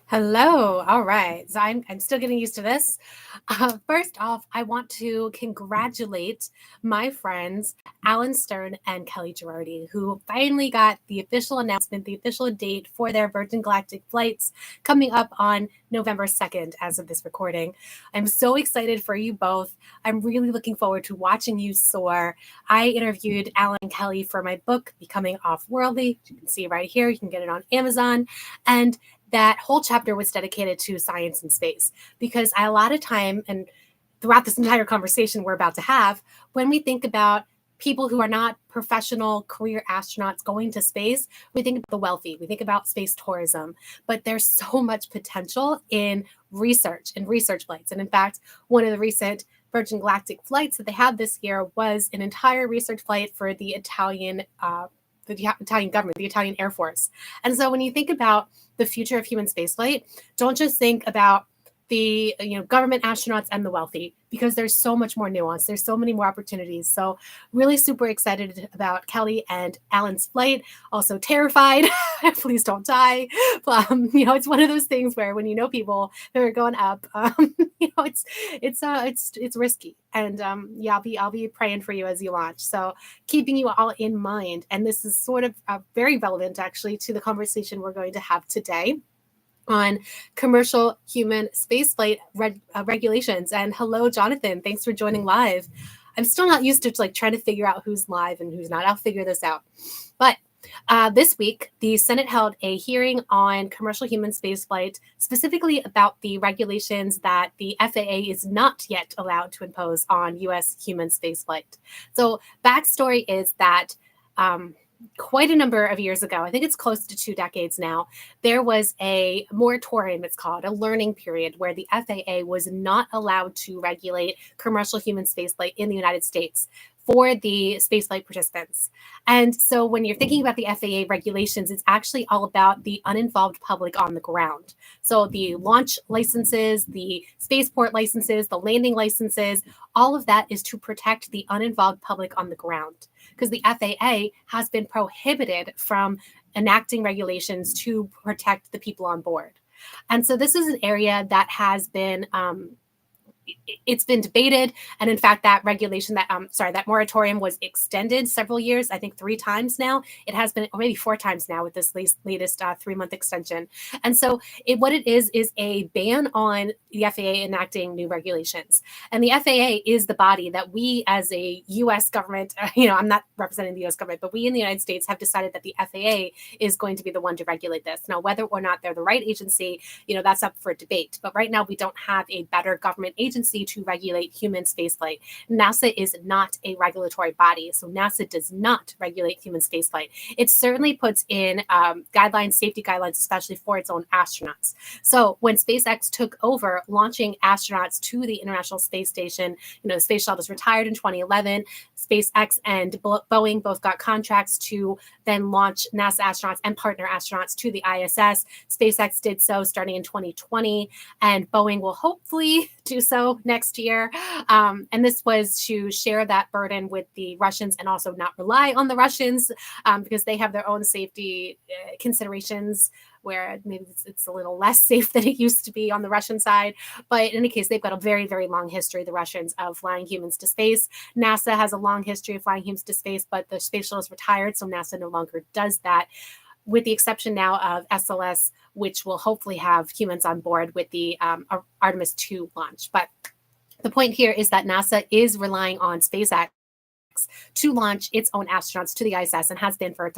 Hello. All right. So I'm still getting used to this. First off, I want to congratulate my friends, Alan Stern and Kelly Girardi, who finally got the official announcement, the official date for their Virgin Galactic flights coming up on November 2nd as of this recording. I'm so excited for you both. I'm really looking forward to watching you soar. I interviewed Alan and Kelly for my book, Becoming Off-Worldly. You can see right here. You can get it on Amazon. And that whole chapter was dedicated to science and space because a lot of time and throughout this entire conversation we're about to have, when we think about people who are not professional career astronauts going to space, we think about the wealthy, we think about space tourism, but there's so much potential in research and research flights. And in fact, one of the recent Virgin Galactic flights that they had this year was an entire research flight for the Italian government, the Italian Air Force. And so when you think about the future of human spaceflight, don't just think about the government astronauts and the wealthy, because there's so much more nuance. There's so many more opportunities. So really super excited about Kelly and Alan's flight. Also terrified. Please don't die. It's one of those things where when you know people who are going up, it's risky. And I'll be praying for you as you launch. So keeping you all in mind. And this is sort of very relevant actually to the conversation we're going to have today on commercial human spaceflight regulations. And hello, Jonathan. Thanks for joining live. I'm still not used to trying to figure out who's live and who's not. I'll figure this out. But this week, the Senate held a hearing on commercial human spaceflight, specifically about the regulations that the FAA is not yet allowed to impose on U.S. human spaceflight. So backstory is that quite a number of years ago, I think it's close to 2 decades now, there was a moratorium, it's called, a learning period, where the FAA was not allowed to regulate commercial human spaceflight in the United States for the spaceflight participants. And so when you're thinking about the FAA regulations, it's actually all about the uninvolved public on the ground. So the launch licenses, the spaceport licenses, the landing licenses, all of that is to protect the uninvolved public on the ground, because the FAA has been prohibited from enacting regulations to protect the people on board. And so this is an area that has been it's been debated, and in fact, that regulation, that moratorium was extended several years. I think 3 times now. It has been, or maybe 4 times now, with this latest 3-month extension. And so, what it is a ban on the FAA enacting new regulations. And the FAA is the body that we, as a U.S. government, I'm not representing the U.S. government, but we in the United States have decided that the FAA is going to be the one to regulate this. Now, whether or not they're the right agency, that's up for debate. But right now, we don't have a better government agency to regulate human spaceflight. NASA is not a regulatory body, so NASA does not regulate human spaceflight. It certainly puts in safety guidelines, especially for its own astronauts. So when SpaceX took over launching astronauts to the International Space Station, the space shuttle was retired in 2011. SpaceX and Boeing both got contracts to then launch NASA astronauts and partner astronauts to the ISS. SpaceX did so starting in 2020, and Boeing will hopefully do so next year. And this was to share that burden with the Russians and also not rely on the Russians because they have their own safety considerations where maybe it's a little less safe than it used to be on the Russian side. But in any case, they've got a very, very long history, the Russians, of flying humans to space. NASA has a long history of flying humans to space, but the space shuttle is retired, so NASA no longer does that, with the exception now of SLS, which will hopefully have humans on board with the Artemis 2 launch. But the point here is that NASA is relying on SpaceX to launch its own astronauts to the ISS, and has been for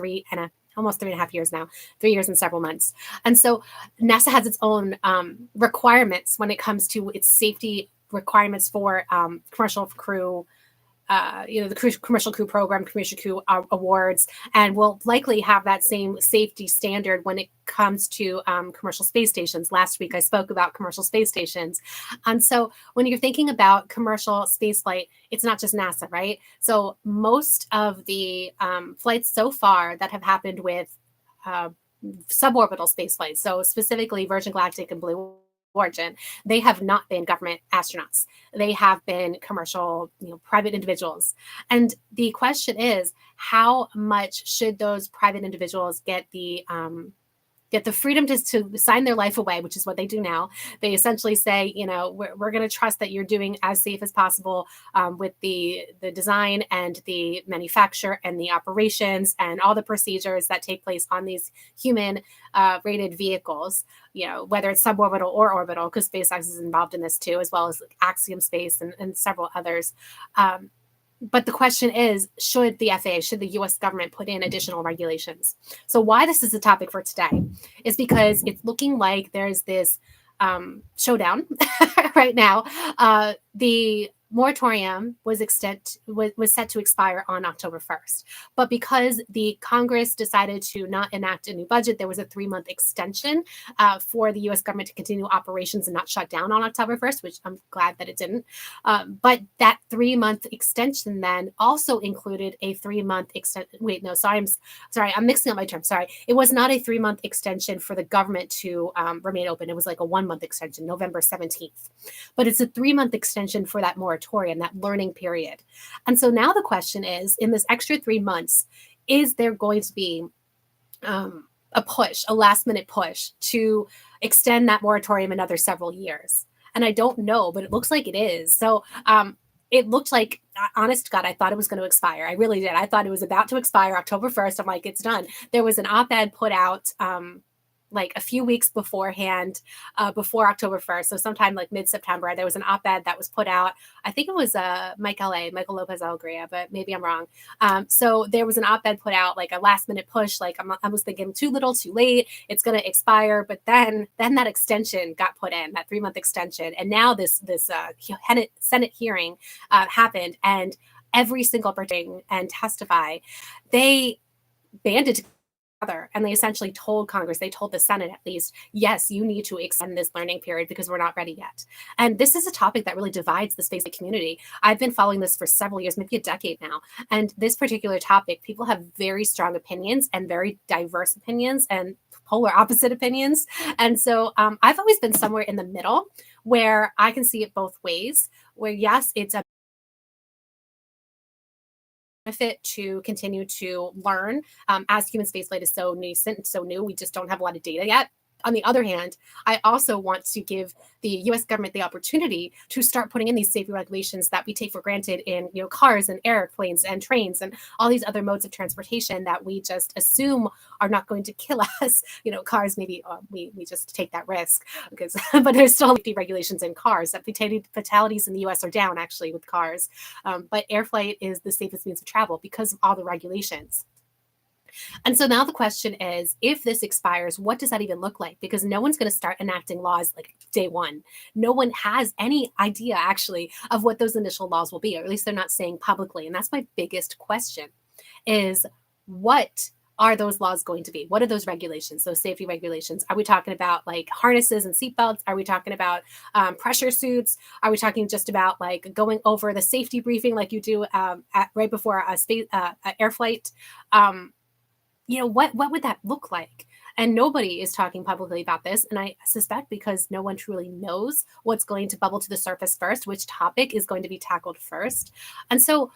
almost 3.5 years now, 3 years and several months. And so NASA has its own requirements when it comes to its safety requirements for commercial crew, the commercial crew program, commercial crew awards, and will likely have that same safety standard when it comes to commercial space stations. Last week, I spoke about commercial space stations. And so when you're thinking about commercial space flight, it's not just NASA, right? So most of the flights so far that have happened with suborbital space flights, so specifically Virgin Galactic and Blue Origin, they have not been government astronauts. They have been commercial, private individuals. And the question is, how much should those private individuals get the get the freedom to sign their life away, which is what they do now. They essentially say, we're going to trust that you're doing as safe as possible with the design and the manufacture and the operations and all the procedures that take place on these human rated vehicles, whether it's suborbital or orbital, because SpaceX is involved in this too, as well as Axiom Space and several others. But the question is, should the FAA, should the US government put in additional regulations? So why this is a topic for today is because it's looking like there's this showdown right now. The moratorium was set to expire on October 1st. But because the Congress decided to not enact a new budget, there was a 3-month extension for the U.S. government to continue operations and not shut down on October 1st, which I'm glad that it didn't. But that 3-month extension then also included a 3-month extension. Wait, no, sorry, I'm mixing up my terms. Sorry. It was not a 3-month extension for the government to remain open. It was like a 1-month extension, November 17th. But it's a 3-month extension for that moratorium, that learning period. And so now the question is, in this extra 3 months, is there going to be a last minute push to extend that moratorium another several years? And I don't know, but it looks like it is. So it looked like, honest to God, I thought it was going to expire. I really did. I thought it was about to expire October 1st. I'm like, it's done. There was an op-ed put out like a few weeks beforehand, before October 1st. So sometime like mid-September, there was an op-ed that was put out. I think it was Michael Lopez Alegria, but maybe I'm wrong. So there was an op-ed put out, like a last minute push. Like I was thinking too little, too late. It's going to expire. But then that extension got put in, that 3-month extension. And now this Senate hearing happened, and every single person and testify, they banded together. And they essentially told Congress, they told the Senate at least, yes, you need to extend this learning period because we're not ready yet. And this is a topic that really divides the space community. I've been following this for several years, maybe a decade now. And this particular topic, people have very strong opinions and very diverse opinions and polar opposite opinions. And so I've always been somewhere in the middle where I can see it both ways, where yes, it's a benefit to continue to learn as human spaceflight is so nascent and so new. We just don't have a lot of data yet. On the other hand, I also want to give the U.S. government the opportunity to start putting in these safety regulations that we take for granted in, cars and airplanes and trains and all these other modes of transportation that we just assume are not going to kill us. Cars, maybe we just take that risk because, but there's still safety regulations in cars. That fatalities in the U.S. are down actually with cars, but air flight is the safest means of travel because of all the regulations. And so now the question is, if this expires, what does that even look like? Because no one's going to start enacting laws like day one. No one has any idea actually of what those initial laws will be, or at least they're not saying publicly. And that's my biggest question is, what are those laws going to be? What are those regulations, those safety regulations? Are we talking about like harnesses and seatbelts? Are we talking about pressure suits? Are we talking just about like going over the safety briefing like you do right before a air flight? What would that look like? And nobody is talking publicly about this. And I suspect because no one truly knows what's going to bubble to the surface first, which topic is going to be tackled first. And so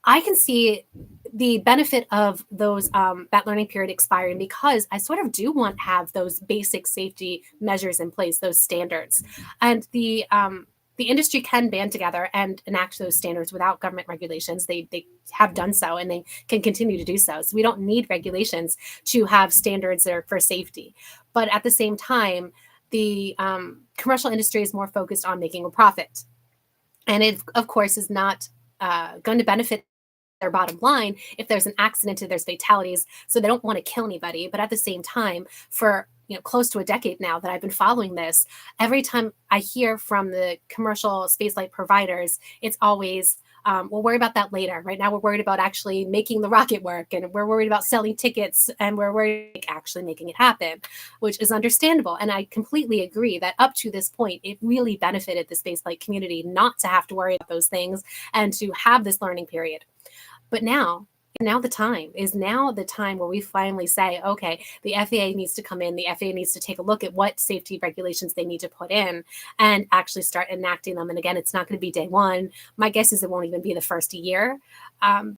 I can see the benefit of those that learning period expiring because I sort of do want to have those basic safety measures in place, those standards. And the industry can band together and enact those standards without government regulations. They have done so, and they can continue to do so. So we don't need regulations to have standards that are for safety. But at the same time, the commercial industry is more focused on making a profit. And it, of course, is not going to benefit their bottom line if there's an accident, if there's fatalities. So they don't want to kill anybody. But at the same time, for close to a decade now that I've been following this, every time I hear from the commercial spaceflight providers, it's always, we'll worry about that later. Right now, we're worried about actually making the rocket work, and we're worried about selling tickets, and we're worried about actually making it happen, which is understandable. And I completely agree that up to this point, it really benefited the spaceflight community not to have to worry about those things and to have this learning period. But now the time where we finally say, okay, the FAA needs to come in, the FAA needs to take a look at what safety regulations they need to put in and actually start enacting them. And again, it's not going to be day one. My guess is it won't even be the first year.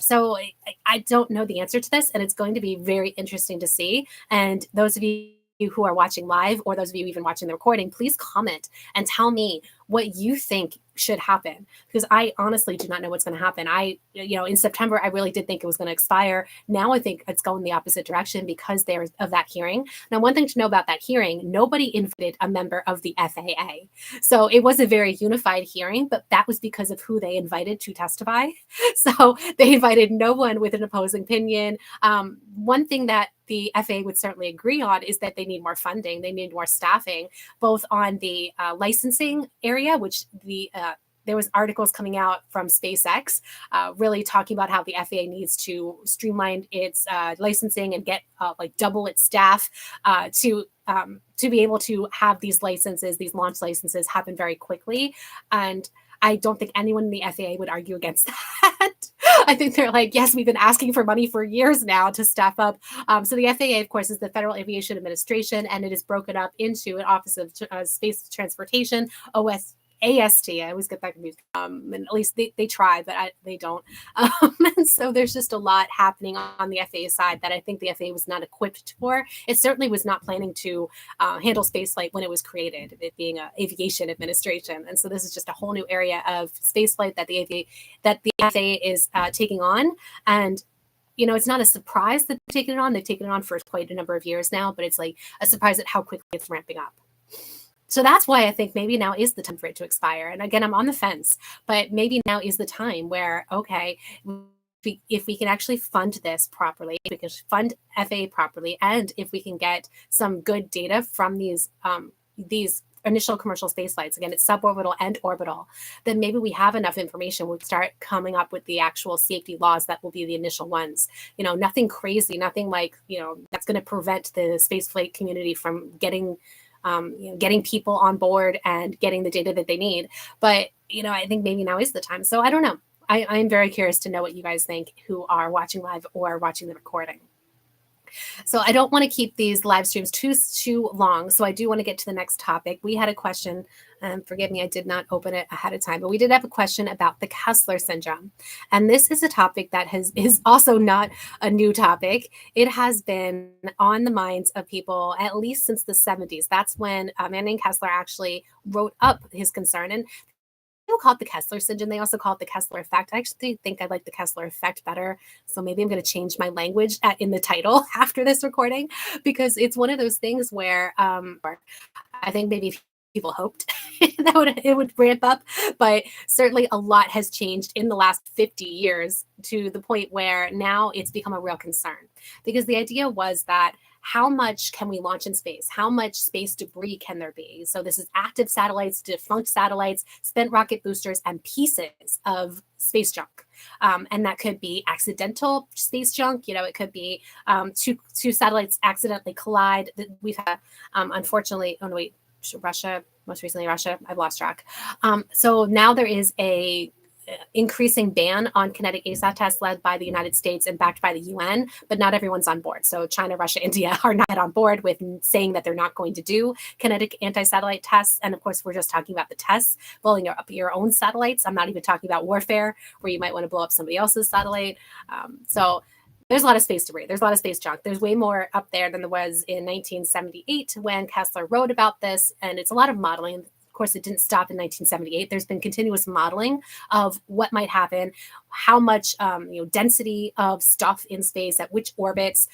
So I don't know the answer to this, and it's going to be very interesting to see. And those of you you who are watching live, or those of you even watching the recording, please comment and tell me what you think should happen, because I honestly do not know what's going to happen. In September, I really did think it was going to expire. Now I think it's going the opposite direction because there's of that hearing. Now, one thing to know about that hearing, nobody invited a member of the FAA. So it was a very unified hearing, but that was because of who they invited to testify. So they invited no one with an opposing opinion. One thing that the FAA would certainly agree on is that they need more funding. They need more staffing, both on the licensing area, which there was articles coming out from SpaceX really talking about how the FAA needs to streamline its licensing and get double its staff to be able to have these licenses, these launch licenses, happen very quickly. And I don't think anyone in the FAA would argue against that. I think they're like, yes, we've been asking for money for years now to staff up. So the FAA, of course, is the Federal Aviation Administration, and it is broken up into an Office of Space Transportation, AST. I always get that confused. And at least they try, but they don't. And so there's just a lot happening on the FAA side that I think the FAA was not equipped for. It certainly was not planning to handle spaceflight when it was created, it being an aviation administration. And so this is just a whole new area of spaceflight that the FAA is taking on. And it's not a surprise that they've taken it on. They've taken it on for quite a number of years now, but it's like a surprise at how quickly it's ramping up. So that's why I think maybe now is the time for it to expire. And again, I'm on the fence, but maybe now is the time where, okay, if we can actually fund this properly, if we can fund FAA properly, and if we can get some good data from these initial commercial space flights, again, it's suborbital and orbital, then maybe we have enough information. We'll start coming up with the actual safety laws that will be the initial ones. Nothing crazy, nothing like, that's going to prevent the spaceflight community from getting people on board and getting the data that they need. But, I think maybe now is the time. So I don't know. I'm very curious to know what you guys think who are watching live or watching the recording. So I don't want to keep these live streams too long. So I do want to get to the next topic. We had a question, forgive me, I did not open it ahead of time, but we did have a question about the Kessler Syndrome. And this is a topic that is also not a new topic. It has been on the minds of people at least since the 70s. That's when a man named Kessler actually wrote up his concern. And people call it the Kessler Syndrome. They also call it the Kessler Effect. I actually think I like the Kessler Effect better. So maybe I'm going to change my language in the title after this recording, because it's one of those things where I think maybe people hoped that it would ramp up, but certainly a lot has changed in the last 50 years to the point where now it's become a real concern. Because the idea was that how much can we launch in space? How much space debris can there be? So this is active satellites, defunct satellites, spent rocket boosters, and pieces of space junk. And that could be accidental space junk. It could be two satellites accidentally collide. We've had, unfortunately, Russia, most recently Russia, I've lost track. So now there is a increasing ban on kinetic ASAT tests led by the United States and backed by the UN, but not everyone's on board. So China, Russia, India are not on board with saying that they're not going to do kinetic anti-satellite tests. And of course, we're just talking about the tests, blowing up your own satellites. I'm not even talking about warfare where you might want to blow up somebody else's satellite. So there's a lot of space debris. There's a lot of space junk. There's way more up there than there was in 1978 when Kessler wrote about this. And it's a lot of modeling. Of course, it didn't stop in 1978. There's been continuous modeling of what might happen, how much density of stuff in space at which orbits,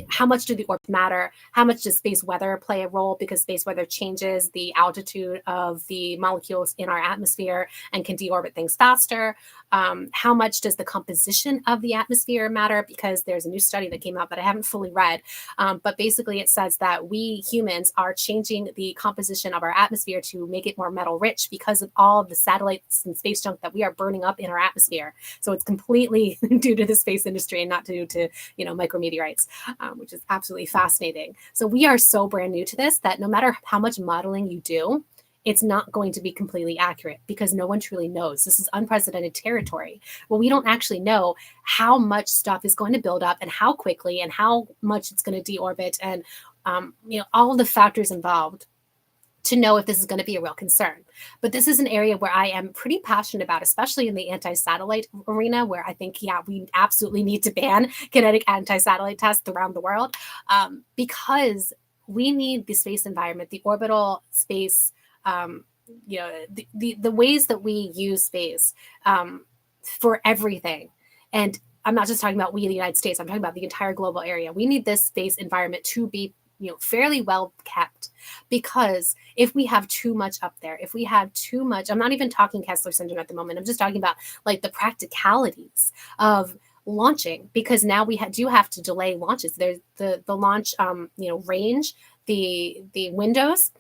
how much do the orbits matter? How much does space weather play a role? Because space weather changes the altitude of the molecules in our atmosphere and can deorbit things faster. How much does the composition of the atmosphere matter? Because there's a new study that came out that I haven't fully read. But basically it says that we humans are changing the composition of our atmosphere to make it more metal rich because of all of the satellites and space junk that we are burning up in our atmosphere. So it's completely due to the space industry and not due to, micrometeorites. Which is absolutely fascinating. So we are so brand new to this that no matter how much modeling you do, it's not going to be completely accurate because no one truly knows. This is unprecedented territory. Well, we don't actually know how much stuff is going to build up and how quickly and how much it's going to deorbit and all of the factors involved to know if this is going to be a real concern. But this is an area where I am pretty passionate about, especially in the anti-satellite arena, where I think, we absolutely need to ban kinetic anti-satellite tests around the world because we need the space environment, the orbital space, the ways that we use space for everything. And I'm not just talking about we in the United States, I'm talking about the entire global area. We need this space environment to be fairly well kept, because if we have too much up there, if we have too much, I'm not even talking Kessler Syndrome at the moment, I'm just talking about like the practicalities of launching, because now we do have to delay launches. There's the launch range, the windows,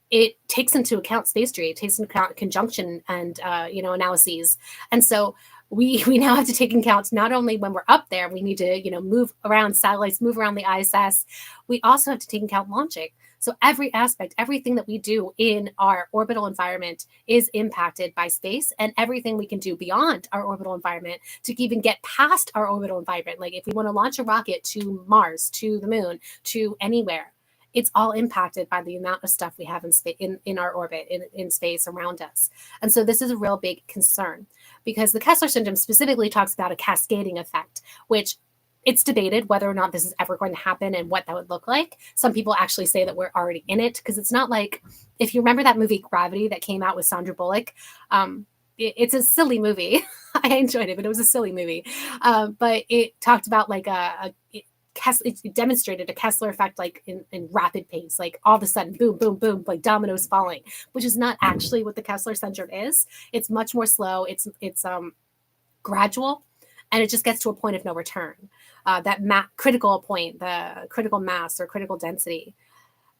it takes into account space debris, it takes into account conjunction and analyses. And so we now have to take into account, not only when we're up there, we need to move around satellites, move around the ISS, we also have to take into account launching. So every aspect, everything that we do in our orbital environment is impacted by space, and everything we can do beyond our orbital environment to even get past our orbital environment. Like if we want to launch a rocket to Mars, to the moon, to anywhere, it's all impacted by the amount of stuff we have in space, in our orbit, in space around us. And so this is a real big concern, because the Kessler Syndrome specifically talks about a cascading effect, which it's debated whether or not this is ever going to happen and what that would look like. Some people actually say that we're already in it, because it's not like, if you remember that movie Gravity that came out with Sandra Bullock, it's a silly movie. I enjoyed it, but it was a silly movie. But it talked about like it demonstrated a Kessler effect, like in rapid pace, like all of a sudden, boom, boom, boom, like dominoes falling, which is not actually what the Kessler Syndrome is. It's much more slow. It's gradual, and it just gets to a point of no return. That critical point, the critical mass or critical density.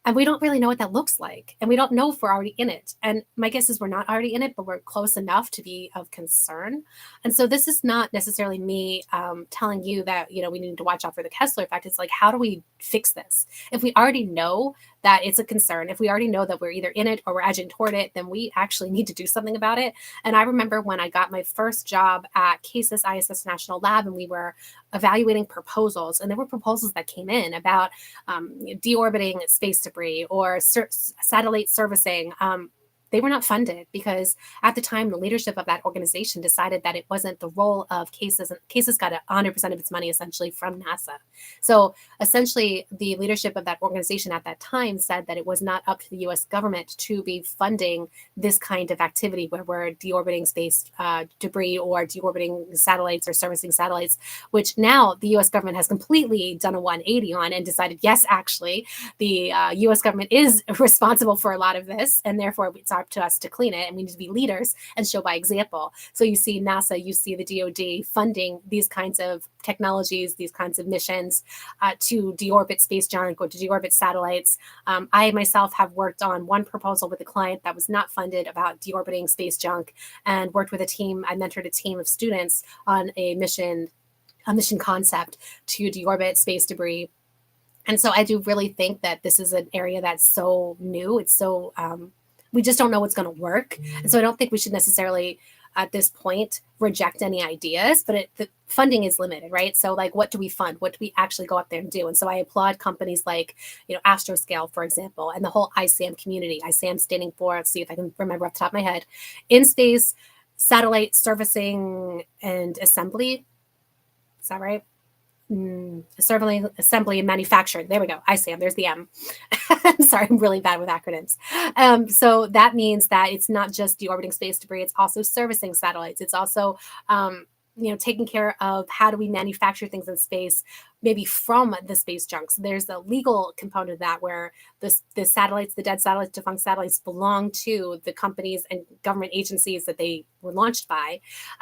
And we don't really know what that looks like. And we don't know if we're already in it. And my guess is we're not already in it, but we're close enough to be of concern. And so this is not necessarily me telling you that, we need to watch out for the Kessler effect. It's like, how do we fix this? If we already know that it's a concern, if we already know that we're either in it or we're edging toward it, then we actually need to do something about it. And I remember when I got my first job at CASIS ISS National Lab, and we were evaluating proposals, and there were proposals that came in about deorbiting space debris or satellite servicing. They were not funded because at the time, the leadership of that organization decided that it wasn't the role of CASIS, and CASIS got 100% of its money essentially from NASA. So essentially, the leadership of that organization at that time said that it was not up to the US government to be funding this kind of activity where we're deorbiting space debris or deorbiting satellites or servicing satellites, which now the US government has completely done a 180 on and decided, yes, actually, the US government is responsible for a lot of this, and therefore it's up to us to clean it, and we need to be leaders and show by example. So you see NASA, you see the DoD funding these kinds of technologies, these kinds of missions to deorbit space junk or to deorbit satellites. I myself have worked on one proposal with a client that was not funded about deorbiting space junk, and worked with a team. I mentored a team of students on a mission concept to deorbit space debris. And so I do really think that this is an area that's so new. It's so we just don't know what's going to work. And so I don't think we should necessarily, at this point, reject any ideas, but the funding is limited, right? So like, what do we fund? What do we actually go up there and do? And so I applaud companies like, Astroscale, for example, and the whole ISAM community. ISAM standing for, let's see if I can remember off the top of my head, In Space Satellite Servicing and Assembly. Is that right? Assembly and manufacturing. There we go. ISAM. There's the M. I'm sorry, I'm really bad with acronyms. So that means that it's not just deorbiting space debris. It's also servicing satellites. It's also taking care of how do we manufacture things in space, maybe from the space junk. So there's a legal component of that where the satellites, the dead satellites, defunct satellites belong to the companies and government agencies that they were launched by.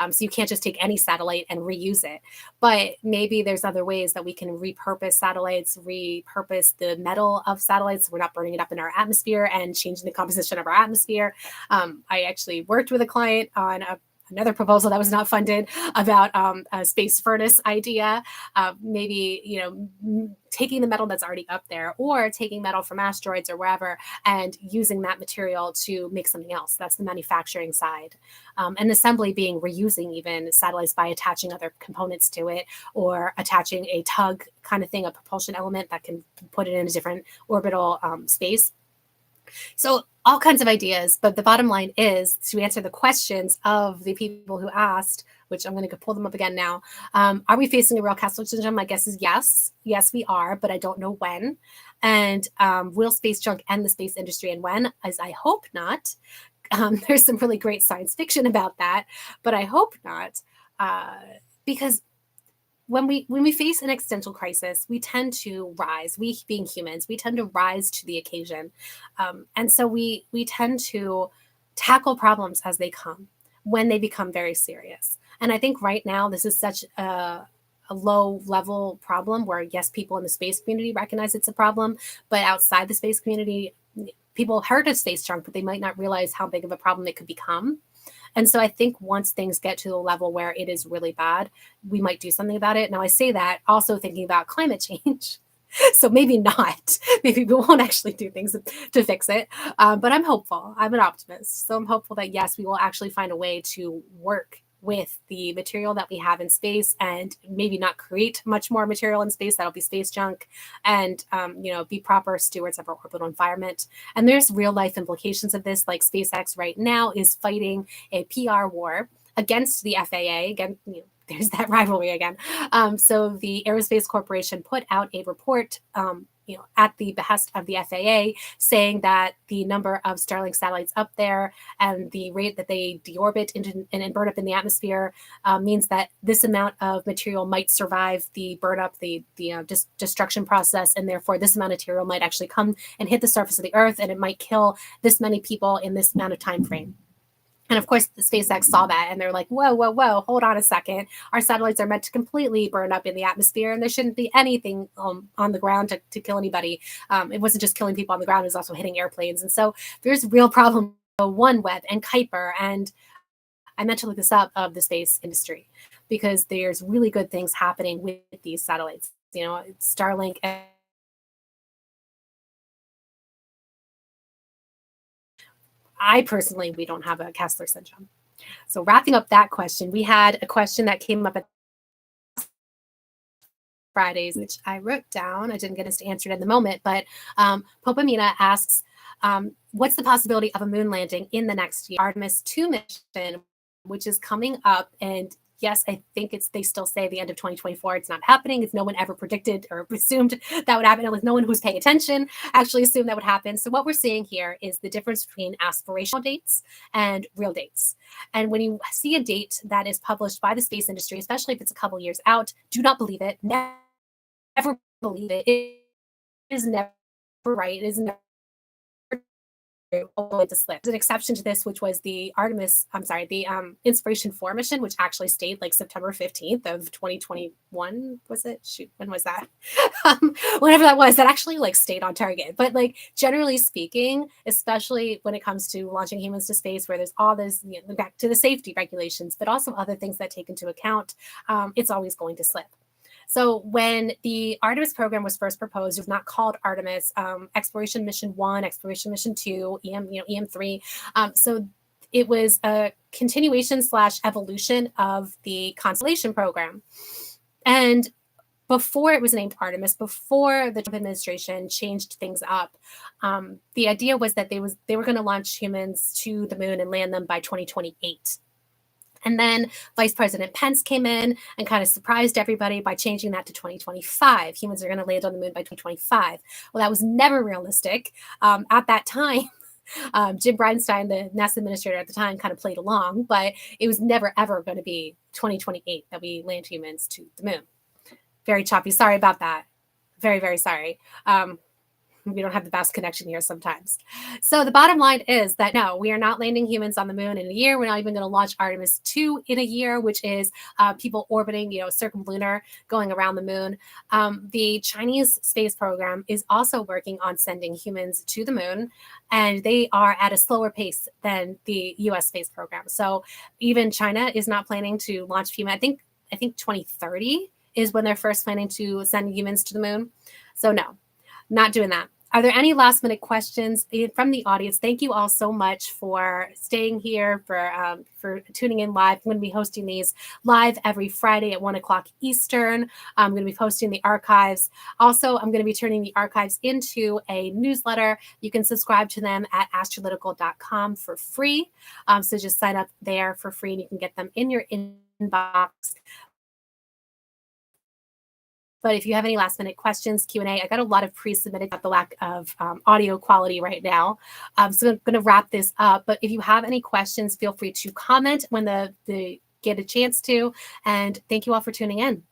So you can't just take any satellite and reuse it. But maybe there's other ways that we can repurpose satellites, repurpose the metal of satellites. So we're not burning it up in our atmosphere and changing the composition of our atmosphere. I actually worked with a client on another proposal that was not funded about a space furnace idea, maybe, taking the metal that's already up there or taking metal from asteroids or wherever and using that material to make something else. That's the manufacturing side. And assembly being reusing even satellites by attaching other components to it or attaching a tug kind of thing, a propulsion element that can put it in a different orbital space. So all kinds of ideas, but the bottom line is to answer the questions of the people who asked, which I'm going to pull them up again now. Are we facing a real Kessler syndrome? My guess is yes. Yes, we are, but I don't know when. And will space junk end the space industry, and when? As I hope not. There's some really great science fiction about that, but I hope not, because when we face an existential crisis, we tend to rise. We, being humans, we tend to rise to the occasion, and so we tend to tackle problems as they come when they become very serious. And I think right now this is such a low level problem where, yes, people in the space community recognize it's a problem, but outside the space community, people have heard of space junk, but they might not realize how big of a problem it could become. And so I think once things get to the level where it is really bad, we might do something about it. Now, I say that also thinking about climate change. So maybe not. Maybe we won't actually do things to fix it. But I'm hopeful. I'm an optimist. So I'm hopeful that, yes, we will actually find a way to work with the material that we have in space, and maybe not create much more material in space that'll be space junk, and be proper stewards of our orbital environment. And there's real life implications of this, like SpaceX right now is fighting a PR war against the FAA. Again, there's that rivalry again. So the Aerospace Corporation put out a report, at the behest of the FAA, saying that the number of Starlink satellites up there and the rate that they deorbit into and burn up in the atmosphere means that this amount of material might survive the burn up, the destruction process, and therefore this amount of material might actually come and hit the surface of the Earth, and it might kill this many people in this amount of time frame. And of course, the SpaceX saw that, and they're like, whoa, whoa, whoa, hold on a second. Our satellites are meant to completely burn up in the atmosphere, and there shouldn't be anything on the ground to kill anybody. It wasn't just killing people on the ground, it was also hitting airplanes. And so there's a real problem with OneWeb and Kuiper, and I meant to look this up, of the space industry, because there's really good things happening with these satellites. Starlink and I personally, we don't have a Kessler syndrome. So wrapping up that question, we had a question that came up at Fridays, which I wrote down. I didn't get us to answer it in the moment, but Popamina asks, what's the possibility of a moon landing in the next year? Artemis 2 mission, which is coming up, and yes, I think they still say the end of 2024. It's not happening. It's no one ever predicted or assumed that would happen. It was no one who's paying attention actually assumed that would happen. So what we're seeing here is the difference between aspirational dates and real dates. And when you see a date that is published by the space industry, especially if it's a couple years out, do not believe it. Never believe it. It is never right. It is never to slip. There's an exception to this, which was the Inspiration 4 mission, which actually stayed like September 15th of 2021. Was it? Shoot, when was that? Whenever that was, that actually like stayed on target. But like generally speaking, especially when it comes to launching humans to space, where there's all this, back to the safety regulations, but also other things that take into account, it's always going to slip. So when the Artemis program was first proposed, it was not called Artemis. Exploration Mission 1, Exploration Mission 2, EM3. So it was a continuation / evolution of the Constellation program. And before it was named Artemis, before the Trump administration changed things up, the idea was that they were going to launch humans to the moon and land them by 2028. And then Vice President Pence came in and kind of surprised everybody by changing that to 2025. Humans are going to land on the moon by 2025. Well, that was never realistic. At that time, Jim Bridenstine, the NASA administrator at the time, kind of played along, but it was never, ever going to be 2028 that we land humans to the moon. Very choppy. Sorry about that. Very, very sorry. We don't have the best connection here sometimes. So the bottom line is that no, we are not landing humans on the moon in a year. We're not even going to launch Artemis 2 in a year, which is people orbiting, circumlunar, going around the moon. The Chinese space program is also working on sending humans to the moon, and they are at a slower pace than the US space program. So even China is not planning to launch humans. I think 2030 is when they're first planning to send humans to the moon. So no, not doing that. Are there any last minute questions from the audience? Thank you all so much for staying here, for tuning in live. I'm going to be hosting these live every Friday at 1 o'clock Eastern. I'm going to be posting the archives. Also, I'm going to be turning the archives into a newsletter. You can subscribe to them at astrolytical.com for free. So just sign up there for free and you can get them in your inbox But if you have any last minute questions, Q&A, I got a lot of pre-submitted at the lack of audio quality right now. So I'm going to wrap this up. But if you have any questions, feel free to comment when the get a chance to. And thank you all for tuning in.